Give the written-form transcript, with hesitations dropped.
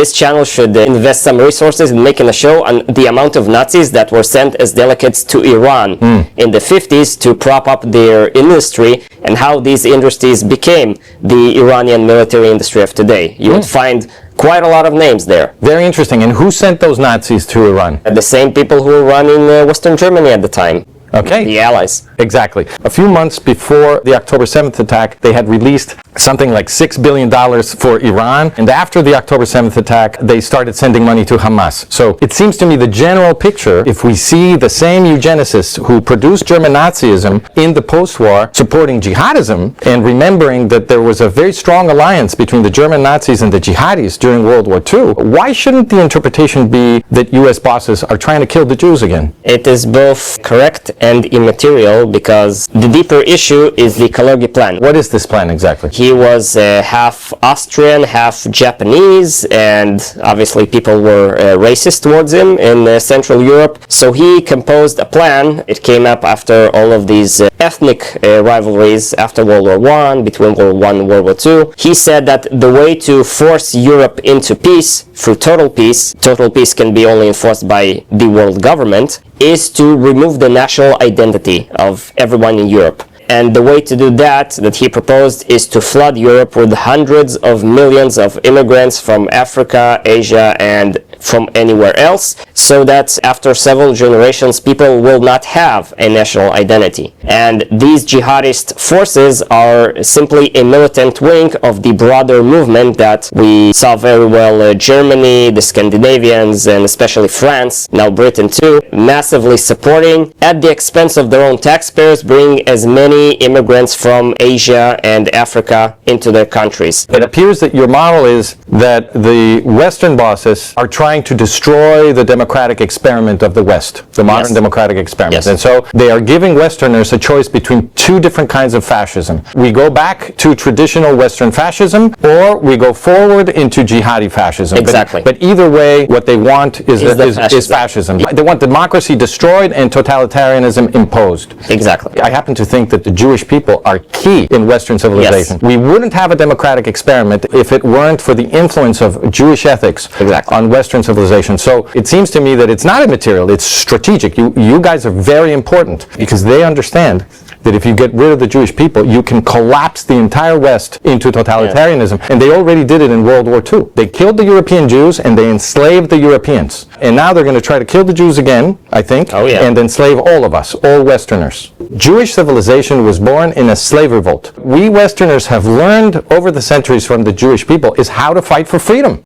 This channel should invest some resources in making a show on the amount of Nazis that were sent as delegates to Iran in the 50s to prop up their industry, and how these industries became the Iranian military industry of today. You would find quite a lot of names there. Very interesting. And who sent those Nazis to Iran? The same people who were running Western Germany at the time. Okay. The Allies. Exactly. A few months before the October 7th attack, they had released something like $6 billion for Iran. And after the October 7th attack, they started sending money to Hamas. So it seems to me the general picture, if we see the same eugenicists who produced German Nazism in the post-war supporting jihadism, and remembering that there was a very strong alliance between the German Nazis and the jihadis during World War II, why shouldn't the interpretation be that US bosses are trying to kill the Jews again? It is both correct and immaterial, because the deeper issue is the Kalergi plan. What is this plan exactly? He was half Austrian, half Japanese, and obviously people were racist towards him in Central Europe. So he composed a plan. It came up after all of these ethnic rivalries after World War I, between World War I and World War II. He said that the way to force Europe into peace, through total peace can be only enforced by the world government, is to remove the national identity of everyone in Europe. And the way to do that he proposed, is to flood Europe with hundreds of millions of immigrants from Africa, Asia, and from anywhere else, so that after several generations people will not have a national identity. And these jihadist forces are simply a militant wing of the broader movement that we saw very well Germany, the Scandinavians, and especially France, now Britain too, massively supporting, at the expense of their own taxpayers, bring as many immigrants from Asia and Africa into their countries. It appears that your model is that the Western bosses are trying to destroy the democratic experiment of the West, the modern democratic experiment. And so they are giving Westerners a choice between two different kinds of fascism. We go back to traditional Western fascism, or we go forward into jihadi fascism. Exactly. But either way, what they want is fascism. They want democracy destroyed and totalitarianism imposed. Exactly. I happen to think that the Jewish people are key in Western civilization. We wouldn't have a democratic experiment if it weren't for the influence of Jewish ethics on Western civilization. So it seems to me that it's not immaterial, it's strategic. You guys are very important, because they understand that if you get rid of the Jewish people, you can collapse the entire West into totalitarianism. And they already did it in World War II. They killed the European Jews and they enslaved the Europeans. And now they're going to try to kill the Jews again, I think, and enslave all of us, all Westerners. Jewish civilization was born in a slave revolt. We Westerners have learned over the centuries from the Jewish people is how to fight for freedom.